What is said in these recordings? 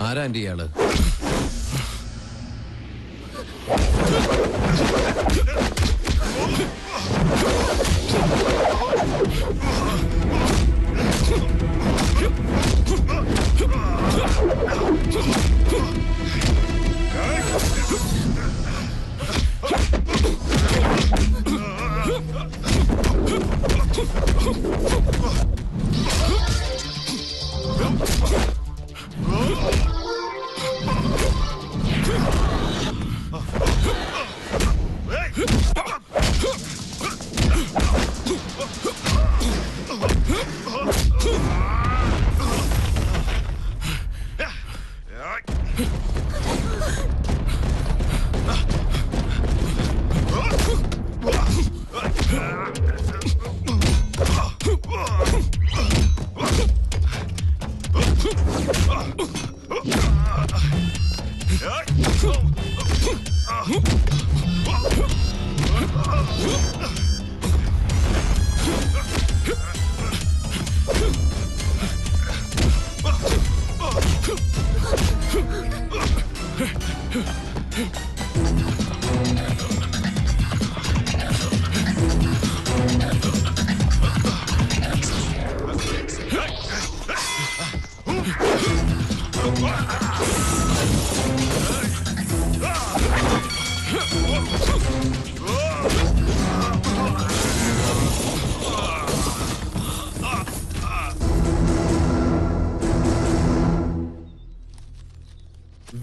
ആരാ ആന്റി ഇയാള്?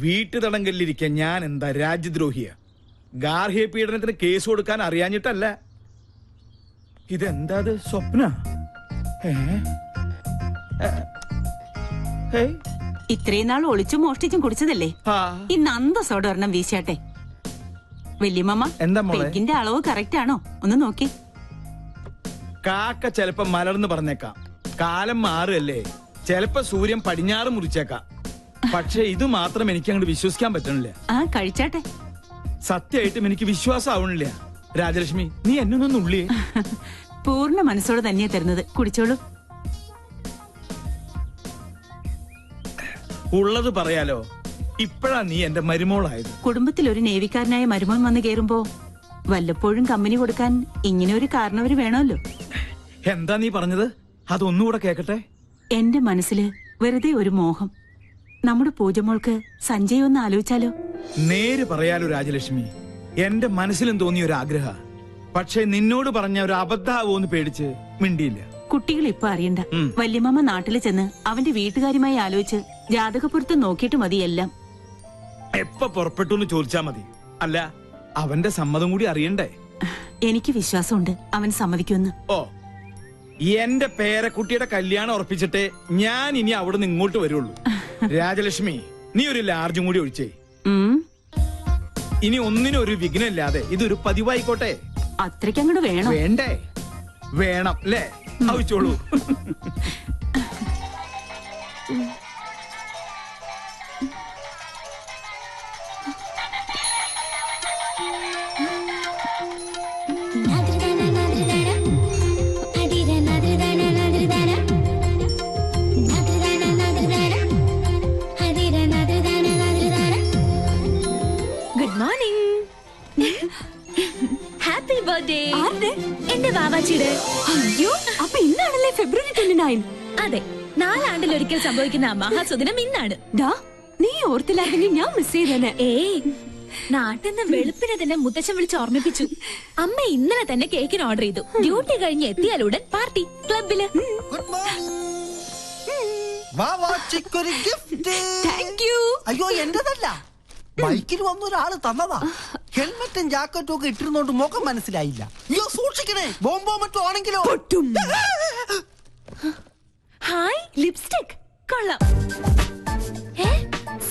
വീട്ടുതടങ്കലിരിക്കാൻ ഞാൻ എന്താ രാജ്യദ്രോഹിയ? ഗാർഹിക പീഡനത്തിന് കേസ് കൊടുക്കാൻ അറിയാഞ്ഞിട്ടല്ല. ഇതെന്താ സ്വപ്ന? ഇത്രയും നാൾ ഒളിച്ചും മോഷ്ടിച്ചും കുടിച്ചതല്ലേ, ഇന്ന് അന്തസ്സോടെ ഒരെണ്ണം വീശാട്ടെ. വല്യമ്മ, എന്താ മോളെ? പെഗിന്റെ അളവ് കറക്റ്റ് ആണോ ഒന്ന് നോക്കി. കാക്ക ചെലപ്പോ മലർന്ന് പറഞ്ഞേക്കാം, കാലം മാറുകല്ലേ, ചെലപ്പോ സൂര്യൻ പടിഞ്ഞാറ് മുറിച്ചേക്കാം. പക്ഷെ ഇത് മാത്രം എനിക്ക് അങ്ങോട്ട് വിശ്വസിക്കാൻ പറ്റണില്ല. കഴിച്ചാട്ടെ. സത്യമായിട്ടും എനിക്ക് വിശ്വാസം ആവണില്ല. രാജലക്ഷ്മി, നീ എന്നൊന്നും ഉള്ളിയേ. പൂർണ്ണ മനസ്സോടെ തന്നെയാ തരുന്നത്, കുടിച്ചോളൂ. ഉള്ളത് പറയാലോ, ഇപ്പഴാ നീ എന്റെ മരുമോളായത്. കുടുംബത്തിൽ ഒരു നേവിക്കാരനായ മരുമോൻ വന്ന് കേറുമ്പോ വല്ലപ്പോഴും കമ്പനി കൊടുക്കാൻ ഇങ്ങനെ ഒരു കാരണവര് വേണമല്ലോ. എന്താ നീ പറഞ്ഞത്? അതൊന്നുകൂടെ കേക്കട്ടെ. എന്റെ മനസ്സില് വെറുതെ ഒരു മോഹം. നമ്മുടെ പൂജമോൾക്ക് സഞ്ജയ് ഒന്ന് ആലോചിച്ചാലോ? നേര് പറയാലോ രാജലക്ഷ്മി, എന്റെ മനസ്സിലും തോന്നിയ ഒരു ആഗ്രഹ. പക്ഷെ നിന്നോട് പറഞ്ഞ ഒരു അബദ്ധാവോന്ന് പേടിച്ച് മിണ്ടിയില്ല. കുട്ടികൾ ഇപ്പൊ അറിയണ്ട. വല്യമ്മ നാട്ടിൽ ചെന്ന് അവന്റെ വീട്ടുകാരുമായി ആലോചിച്ച് ജാതകപ്പുറത്ത് നോക്കിയിട്ട് മതി എല്ലാം. എപ്പ പുറപ്പെട്ടു എന്ന് ചോദിച്ചാ മതി. അല്ല, അവന്റെ സമ്മതം കൂടി അറിയണ്ടേ? എനിക്ക് വിശ്വാസമുണ്ട് അവൻ സമ്മതിക്കുമെന്ന്. ഓ, എന്റെ പേരക്കുട്ടിയുടെ കല്യാണം ഉറപ്പിച്ചിട്ടേ ഞാൻ ഇനി അവിടെ നിന്ന് ഇങ്ങോട്ട് വരുള്ളൂ. രാജലക്ഷ്മി, നീ ഒരു ലാർജും കൂടി ഒഴിച്ചേ. ഇനി ഒന്നിനും ഒരു വിഘ്നമില്ലാതെ ഇതൊരു പതിവായിക്കോട്ടെ. അത്രയ്ക്ക് അങ്ങോട്ട് വേണം. വേണ്ടേ? വേണം അല്ലേ? ആവശ്യമുള്ളൂ. എന്റെ വാവാച്ചിയുടെ. അയ്യോ, അപ്പൊ ഇന്നാണല്ലേ February 29? അതെ, 4 ആണ്ടിലൊരിക്കൽ സംഭവിക്കുന്ന മഹാസുദിനം ഇന്നാണ്. നീ ഓർത്തില്ലായിരുന്നെങ്കിൽ ഞാൻ മിസ് ചെയ്തേനെ. നാട്ടിൽ നിന്ന് വെളുപ്പിനെ തന്നെ മുത്തച്ഛൻ വിളിച്ച് ഓർമ്മിപ്പിച്ചു. അമ്മ ഇന്നലെ തന്നെ കേക്കിന് ഓർഡർ ചെയ്തു. ഡ്യൂട്ടി കഴിഞ്ഞ് എത്തിയാലുടൻ പാർട്ടി ക്ലബില്. അയ്യോ, എന്റേതല്ല, ബൈക്കിൽ വന്ന ഒരാള് തന്നതാ. ഹെൽമെറ്റും ജാക്കറ്റും ഒക്കെ ഇട്ടിരുന്നോണ്ട് മുഖം മനസ്സിലായില്ല. അയ്യോ, സൂക്ഷിക്കണേ, ബോംബോ മറ്റോ ആണെങ്കിലോ. ഹായ്, ലിപ്സ്റ്റിക് കൊള്ളാം.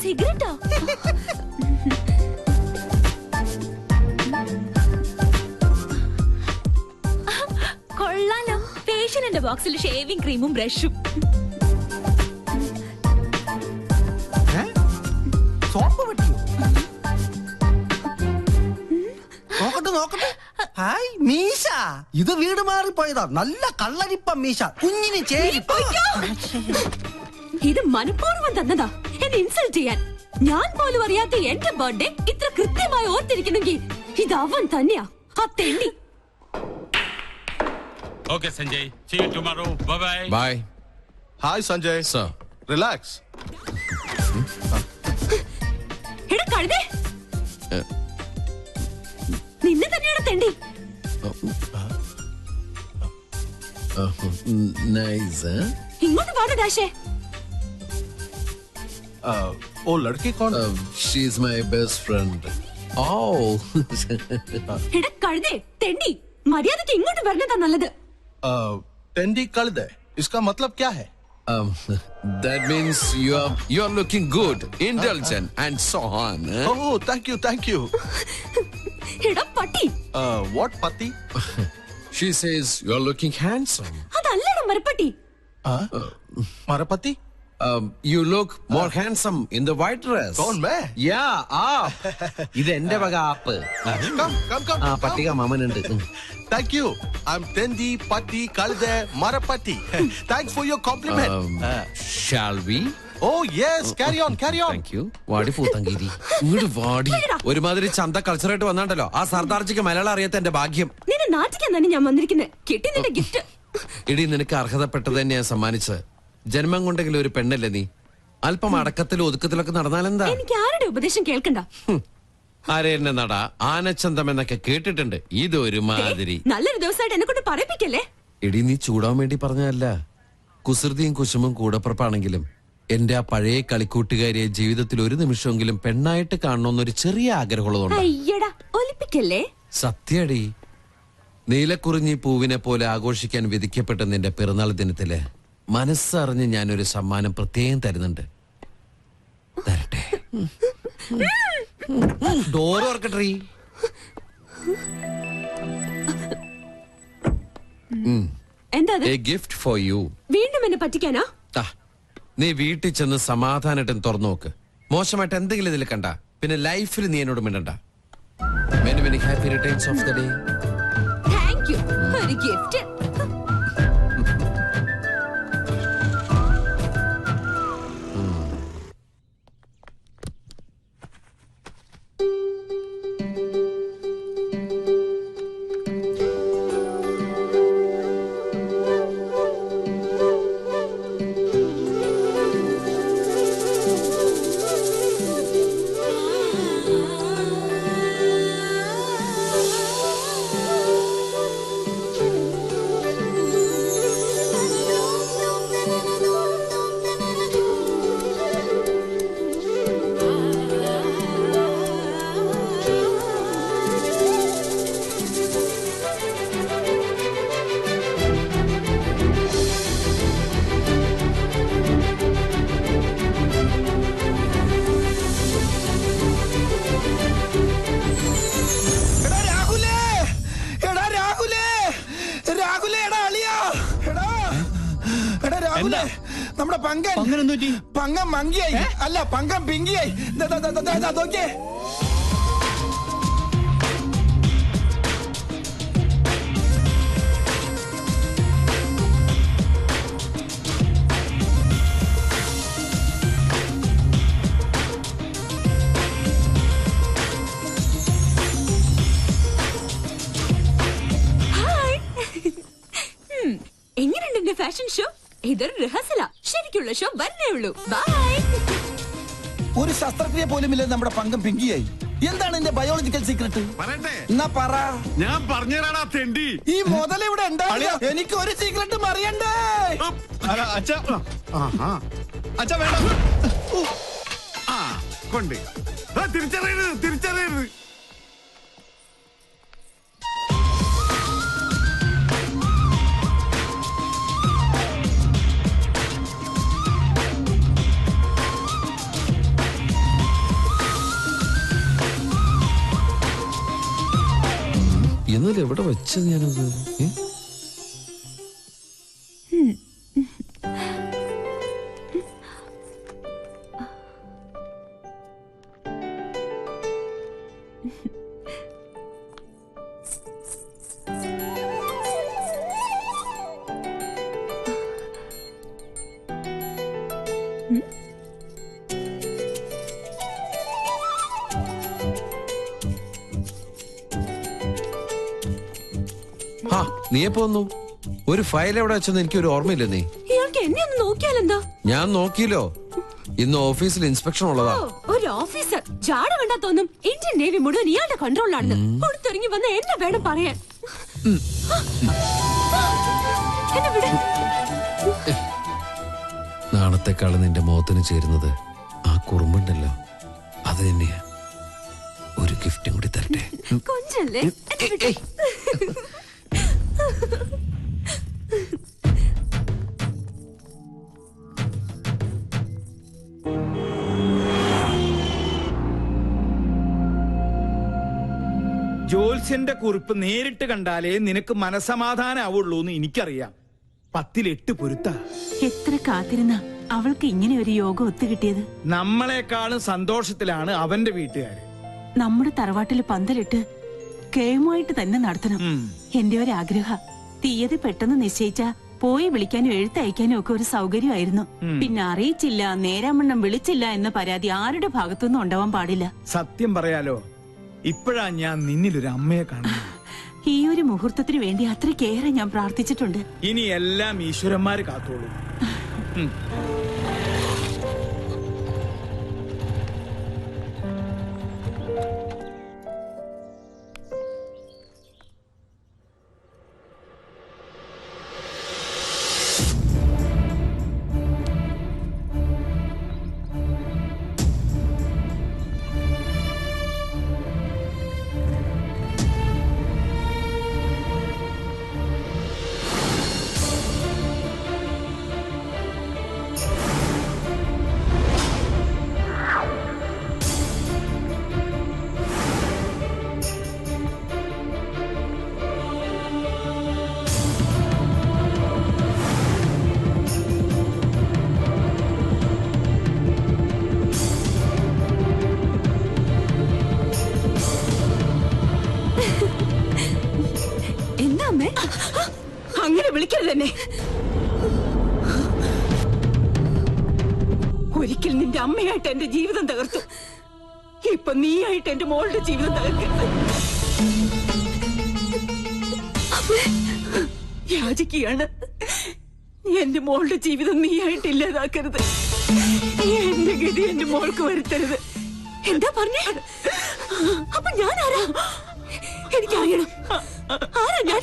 സിഗരറ്റോ? കൊള്ളാലോ. ഫേഷ്യലിന്റെ ബോക്സിൽ ഷേവിംഗ് ക്രീമും ബ്രഷും. നോക്കട്ടെ. ഹായ് മീശ, ഇത് വീട് മാറിപ്പോയതാ. നല്ല കള്ളരിപ്പ മീശ, കുഞ്ഞിന് ചേരിപ്പ. ഇത് മനഃപൂർവ്വം തന്നതാ എന്നെ ഇൻസൾട്ട് ചെയ്യാൻ. ഞാൻ പോലും അറിയാത്ത എന്റെ ബർത്ത്ഡേ ഇത്ര കൃത്യമായി ഓർത്തിരിക്കണമെങ്കിൽ ഇത് അവൻ തന്നെയാ, ആ തെണ്ടി. Okay, Sanjay. See you tomorrow. Bye-bye. Bye. Hi, Sanjay. Sir. Relax. എടാ കഴുതേ, നിന്നെ തന്നെയാണ് തെണ്ടി. നൈസ്. ഇങ്ങോട്ട് പാട ഡാഷേ. वो लड़की कौन? She's my best friend. ഓ. എടാ കഴുതേ, തെണ്ടി, മര്യാദക്ക് ഇങ്ങോട്ട് വരണതാ നല്ലത്. टेंडी कल दे. इसका मतलब क्या है? That means you are looking good, indulgent and so on. Oh, thank you. എടാ പട്ടി, What pati? She says you are looking handsome. അതല്ലടാ മരപ്പട്ടി. Marapati? You look more handsome in the white dress. कौन मैं? ഇത് എന്റെ വക ആപ്പ്. Come. ആ പട്ടിക മാമനുണ്ട്. Thank you. I'm Tendi Patti Kalde Marapati. Thanks for your compliment. Shall we? Oh yes, carry on. Thank you. വാടി പൂത്തങ്കേരി. ഇങ്ങോട്ട് വാടി. ഒരുമാതിരി ചന്ത കൾച്ചറായിട്ട് വന്നാണ്ടല്ലോ. ആ സർദാർജിക്ക് മലയാളം അറിയാത്ത എന്റെ ഭാഗ്യം. നിന്നെ നാട്ടിക്കാൻ തന്നെ ഞാൻ വന്നിരിക്കുന്നത്. കിട്ടി നിന്റെ ഗിഫ്റ്റ്. ഇടി നിനക്ക് അർഹതപ്പെട്ടത് തന്നെയാ സമ്മാനിച്ചത്. ജന്മം കൊണ്ടെങ്കിലും ഒരു പെണ്ണല്ലേ നീ. അല്പം അടക്കത്തിലും ഒതുക്കത്തിലൊക്കെ നടന്നാലെന്താ? എനിക്ക് ആരുടെ ഉപദേശം കേൾക്കണ്ട. ആരെന്നെ നട ആനച്ചന്തം എന്നൊക്കെ കേട്ടിട്ടുണ്ട്. ഇതൊരു മാതിരി. നല്ലൊരു ദിവസമായിട്ട് എന്നെ കൊണ്ട് പറയിപ്പിക്കല്ലേ. എടി നീ ചൂടാൻ വേണ്ടി പറഞ്ഞതല്ല. കുസൃതിയും കുശുമും കൂടപ്പുറപ്പാണെങ്കിലും എന്റെ ആ പഴയ കളിക്കൂട്ടുകാരിയെ ജീവിതത്തിൽ ഒരു നിമിഷമെങ്കിലും പെണ്ണായിട്ട് കാണണമെന്നൊരു ചെറിയ ആഗ്രഹമുള്ളതുകൊണ്ട്. അയ്യടാ ഒലിപ്പിക്കല്ലേ. സത്യടി, നീലക്കുറിഞ്ഞി പൂവിനെ പോലെ ആഘോഷിക്കാൻ വിധിക്കപ്പെട്ട നിന്റെ പിറന്നാൾ ദിനത്തില് മനസ്സറിഞ്ഞ് ഞാനൊരു സമ്മാനം പ്രത്യേകം തരുന്നുണ്ട്. തരട്ടെ. ഡോർ ഓർക്കട്ടെ. എന്താ അത്? A gift for you. വീണ്ടും എന്നെ പറ്റിക്കാനാ? നീ വീട്ടിൽ ചെന്ന് സമാധാനമായിട്ട് തുറന്നു നോക്ക്. മോശമായിട്ട് എന്തെങ്കിലും ഇതിൽ കണ്ട പിന്നെ ലൈഫിൽ നീ എന്നോട് മിണ്ടണ്ട. Many many happy returns of the day. Thank you. ഒരു ഗിഫ്റ്റ്. നമ്മുടെ പങ്കം മങ്കിയായി അല്ല പങ്കം പിങ്കിയായി. നോക്കിയേ, എങ്ങനെയുണ്ട് എന്റെ ഫാഷൻ ഷോ? ഇതൊരു റിഹേഴ്സലാ. ശരിക്കുള്ള ഷോ വരണേ ഉള്ളൂ. ബൈ. ഒരു ശസ്ത്രക്രിയ പോലും ഇല്ല. നമ്മുടെ പങ്കം പിങ്കിയായി. എന്താണ് എന്റെ ബയോളജിക്കൽ സീക്രട്ട്? എന്നാ പറ. ഞാൻ പറഞ്ഞുതരാടാ തെണ്ടി. ഈ മുതൽ ഇവിടെ ഉണ്ടാവില്ല. എനിക്ക് ഒരു സീക്രട്ടും അറിയണ്ടേ. അച്ഛാ വേണ്ട. കൊണ്ട് തിരിച്ചറിയരുത്. എന്നാലും എവിടെ വെച്ചത് ഞാനത്? നീ എപ്പോ വന്നു? ഒരു ഫയൽ എവിടെ വെച്ചെന്ന് എനിക്ക് ഒരു ഓർമ്മയില്ല. നീ ഇയാൾക്ക് എന്നെ ഒന്ന് നോക്കിയാലെന്താ? ഞാൻ നോക്കിയല്ലോ. ഇന്ന് ഓഫീസിൽ ഇൻസ്പെക്ഷൻ ഉള്ളതാ. ഒരു ഓഫീസർ ജാട കണ്ടാ തോന്നും ഇന്ത്യൻ നേവി മുഴുവൻ ഇയാളുടെ കൺട്രോളിലാണെന്ന്. കൊടുത്തിറങ്ങി വന്ന എന്നെ വേണം പറയാൻ. എന്നെ വിട്. നാണത്തെക്കാള് നിന്റെ മുഖത്തിന് ചേരുന്നത് ആ കുറുമ്പുണ്ടല്ലോ, അത് തന്നെയാ. ഒരു ഗിഫ്റ്റും കൂടി തരട്ടെ. കൊഞ്ചല്ലേ? ജോത്സ്യന്റെ കുറിപ്പ് നേരിട്ട് കണ്ടാലേ നിനക്ക് മനസമാധാനം ആവുള്ളൂ എന്ന് എനിക്കറിയാം. 10 പൊരുത്ത. എത്ര കാത്തിരുന്ന അവൾക്ക് ഇങ്ങനെ ഒരു യോഗം ഒത്തുകിട്ടിയത്. നമ്മളെക്കാളും സന്തോഷത്തിലാണ് അവന്റെ വീട്ടുകാര്. നമ്മുടെ തറവാട്ടിൽ പന്തലിട്ട് കേമുമായിട്ട് തന്നെ നടത്തണം. എന്റെ ഒരു ആഗ്രഹ. തീയതി പെട്ടെന്ന് നിശ്ചയിച്ച പോയി വിളിക്കാനും എഴുത്തയക്കാനും ഒക്കെ ഒരു സൗകര്യമായിരുന്നു. പിന്നെ അറിയിച്ചില്ല, നേരാമണ്ണം വിളിച്ചില്ല എന്ന പരാതി ആരുടെ ഭാഗത്തുനിന്നും ഉണ്ടാവാൻ പാടില്ല. സത്യം പറയാലോ, ഇപ്പോഴാ ഞാൻ നിന്നിലൊരു അമ്മയെ കാണുന്നത്. ഈ ഒരു മുഹൂർത്തത്തിന് വേണ്ടി അത്രയ്ക്കേറെ ഞാൻ പ്രാർത്ഥിച്ചിട്ടുണ്ട്. ഇനി എല്ലാം ഈശ്വരന്മാര് കാത്തോളൂ. അങ്ങനെ വിളിക്കരുത് എന്നെ. ഒരിക്കൽ നിന്റെ അമ്മയായിട്ട് എന്റെ ജീവിതം തകർത്തു. ഇപ്പൊ നീയായിട്ട് എന്റെ മോളുടെ ജീവിതം തകർക്കരുത്. യാചിക്കുകയാണ്. എന്റെ മോളുടെ ജീവിതം നീയായിട്ട് ഇല്ലാതാക്കരുത്. എന്റെ ഗതി എന്റെ മോൾക്ക് വരുത്തരുത്. എന്താ പറഞ്ഞേ? അപ്പൊ ഞാൻ ആരാ? എനിക്കറിയണം. ആരാ ഞാൻ?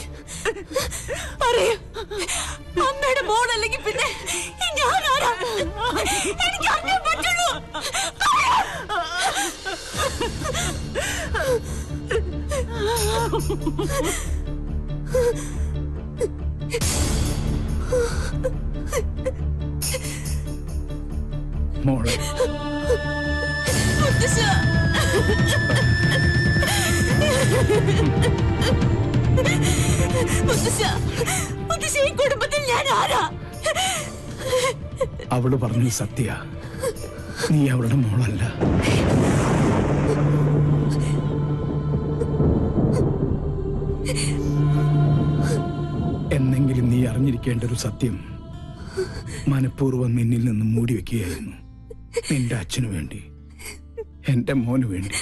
പറയൂ. അമ്മയുടെ മോളല്ലെങ്കിൽ പിന്നെ ഞാൻ ആരാ? എനിക്ക് അറിയാൻ പറ്റുള്ളൂ. മോളെ ഈ കുടുംബത്തിൽ ഞാൻ ആരാ? അവള് പറഞ്ഞു സത്യ, നീ അവളുടെ മോളല്ല. എന്നെങ്കിലും നീ അറിഞ്ഞിരിക്കേണ്ട ഒരു സത്യം മനഃപൂർവ്വം നിന്നിൽ നിന്ന് മൂടി വെക്കുകയായിരുന്നു. നിന്റെ അച്ഛനു വേണ്ടി, എന്റെ മോനു വേണ്ടി,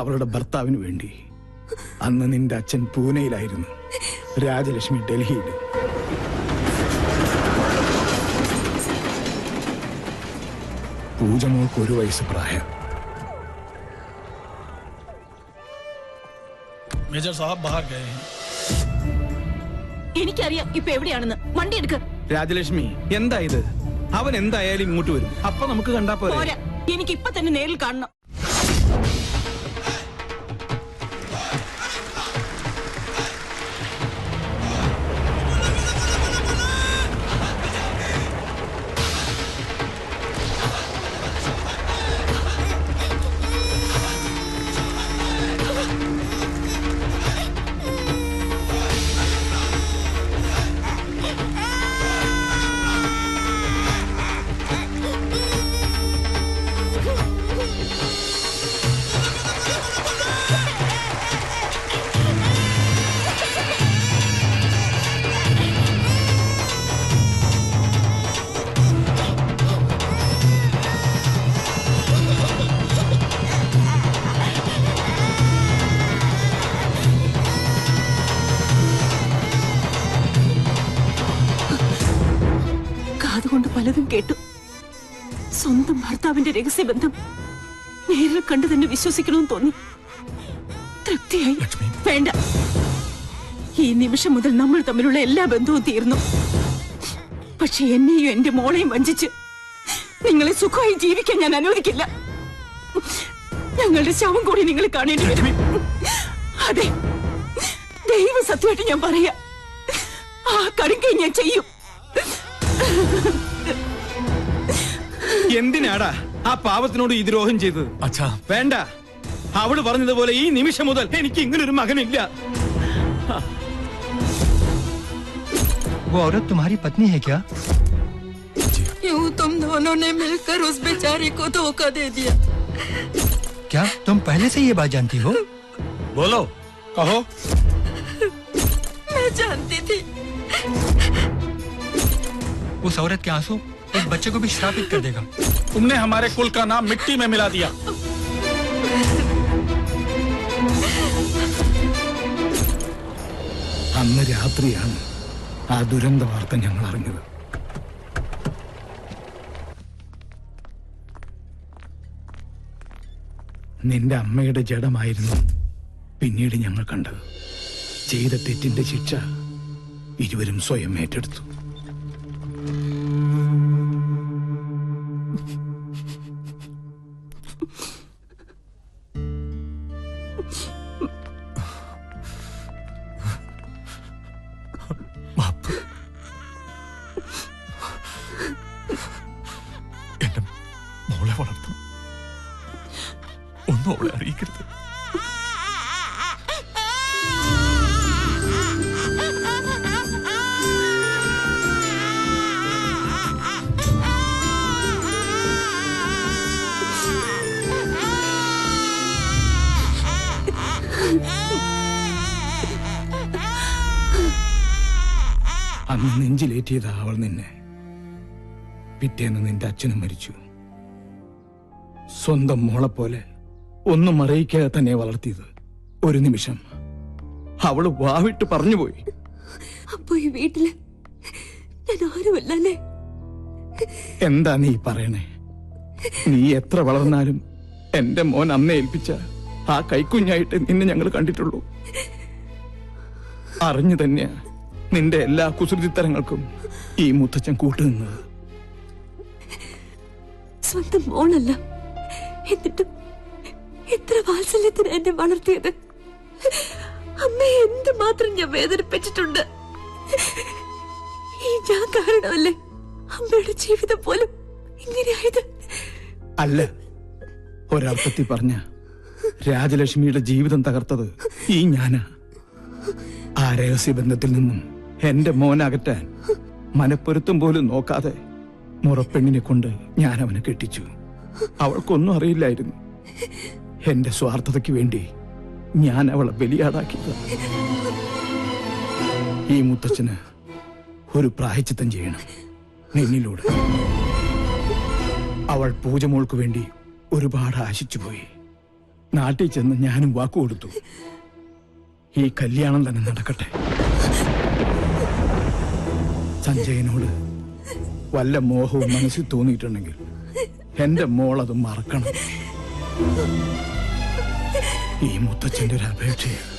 അവളുടെ ഭർത്താവിന് വേണ്ടി. അന്ന് നിന്റെ അച്ഛൻ പൂനെയിലായിരുന്നു, രാജലക്ഷ്മി ഡൽഹിയിൽ. പൂജമോൾക്ക് 1 വയസ്സ് പ്രായം. മേജർ സാഹബ് ബാഹർ ഗയേ ഹൈ. എനിക്കറിയാം ഇപ്പൊ എവിടെയാണെന്ന്. വണ്ടി എടുക്ക. രാജലക്ഷ്മി, എന്താ ഇത്? അവൻ എന്തായാലും ഇങ്ങോട്ട് വരും. അപ്പൊ നമുക്ക് കണ്ടാ പോരെ? എനിക്ക് ഇപ്പൊ തന്നെ നേരിൽ കാണണം. പലതും കേട്ടു. സ്വന്തം ഭർത്താവിന്റെ രഹസ്യബന്ധം നേരിൽ കണ്ടു തന്നെ വിശ്വസിക്കണമെന്ന് തോന്നി. തൃപ്തിയായി. വേണ്ട, ഈ നിമിഷം മുതൽ നമ്മൾ തമ്മിലുള്ള എല്ലാ ബന്ധവും തീർന്നു. പക്ഷെ എന്നെയും എന്റെ മോളെയും വഞ്ചിച്ച് നിങ്ങളെ സുഖമായി ജീവിക്കാൻ ഞാൻ അനുവദിക്കില്ല. ഞങ്ങളുടെ ശവം കൂടി നിങ്ങൾ കാണേണ്ടി വരും. അതെ, ദൈവ സത്യമായിട്ട് ഞാൻ പറയാ, ആ കടുങ്കൈ ഞാൻ ചെയ്യും. എന്തിനാടാ ആ പാവത്തിനോട് ഈ ദ്രോഹം ചെയ്തത്? അച്ഛാ വേണ്ട, അവള് പറഞ്ഞതുപോലെ ഈ നിമിഷം മുതൽ എനിക്ക് ഇങ്ങനൊരു മകനില്ല. वो औरत तुम्हारी पत्नी है क्या? यूं तुम दोनों ने मिलकर उस बेचारी को धोखा दे दिया। क्या तुम पहले से ये बात जानती हो? बोलो, कहो। मैं जानती थी। उस औरत के आंसू एक बच्चे को भी श्रापित कर देगा। तुमने हमारे कुल का नाम मिट्टी में मिला दिया। അന്ന് രാത്രിയാണ് ആ ദുരന്ത വാർത്ത ഞങ്ങൾ അറിഞ്ഞത്. നിന്റെ അമ്മയുടെ ജഡമായിരുന്നു പിന്നീട് ഞങ്ങൾ കണ്ടത്. ചെയ്ത തെറ്റിന്റെ ശിക്ഷ ഇരുവരും സ്വയം ഏറ്റെടുത്തു. എന്റെ മോളെ വളർത്തും, ഒന്നും അവളെ അറിയിക്കരുത്. അന്ന് നെഞ്ചിലേറ്റിയതാ അവൾ നിന്നെ. പിറ്റേന്ന് നിന്റെ അച്ഛനും മരിച്ചു. സ്വന്തം മോളെ പോലെ ഒന്നും അറിയിക്കാതെ തന്നെ വളർത്തിയത്. ഒരു നിമിഷം അവള് വാവിട്ട് പറഞ്ഞുപോയി. അപ്പൊ ഈ വീട്ടില് ഞാൻ ആരുമല്ലേ? എന്താ നീ പറയണേ? നീ എത്ര വളർന്നാലും എന്റെ മോൻ അമ്മയെ ഏൽപ്പിച്ച ആ കൈക്കുഞ്ഞായിട്ട് നിന്നെ ഞങ്ങൾ കണ്ടിട്ടുള്ളൂ. അറിഞ്ഞു തന്നെയാ നിന്റെ എല്ലാ കുസൃതിത്തരങ്ങൾക്കും ഈ മുത്തച്ഛൻ കൂട്ടുനിന്നത്. സ്വന്തം മോളല്ല, എന്നിട്ടും എത്ര വാത്സല്യത്തിന് എന്നെ വളർത്തിയത്. അമ്മയെ എന്തുമാത്രം ഞാൻ വേദനിപ്പിച്ചിട്ടുണ്ട്. ഈ ഞാൻ കാരണമല്ലേ അമ്മയുടെ ജീവിതം പോലും ഇങ്ങനെയായത്? അല്ല, ഒരർത്ഥത്തിൽ പറഞ്ഞ രാജലക്ഷ്മിയുടെ ജീവിതം തകർത്തത് ഈ ഞാനാ. ആ രഹസ്യബന്ധത്തിൽ നിന്നും എന്റെ മോനകറ്റാൻ മനപ്പൊരുത്തം പോലും നോക്കാതെ മുറപ്പെണ്ണിനെ കൊണ്ട് ഞാൻ അവനെ കെട്ടിച്ചു. അവൾക്കൊന്നും അറിയില്ലായിരുന്നു. എന്റെ സ്വാർത്ഥതയ്ക്ക് വേണ്ടി ഞാൻ അവളെ ബലിയാടാക്കിയത്. ഈ മുത്തച്ഛന് ഒരു പ്രായശ്ചിത്തം ചെയ്യണം നിന്നിലൂടെ. അവൾ പൂജമോൾക്ക് വേണ്ടി ഒരുപാട് ആശിച്ചുപോയി. നാട്ടിൽ ചെന്ന് ഞാനും വാക്കുകൊടുത്തു, ഈ കല്യാണം തന്നെ നടക്കട്ടെ. സഞ്ജയനോട് വല്ല മോഹവും മനസ്സിൽ തോന്നിയിട്ടുണ്ടെങ്കിൽ എന്റെ മോളത് മറക്കണം. ഈ മുത്തച്ഛന്റെ ഒരു അപേക്ഷയാണ്.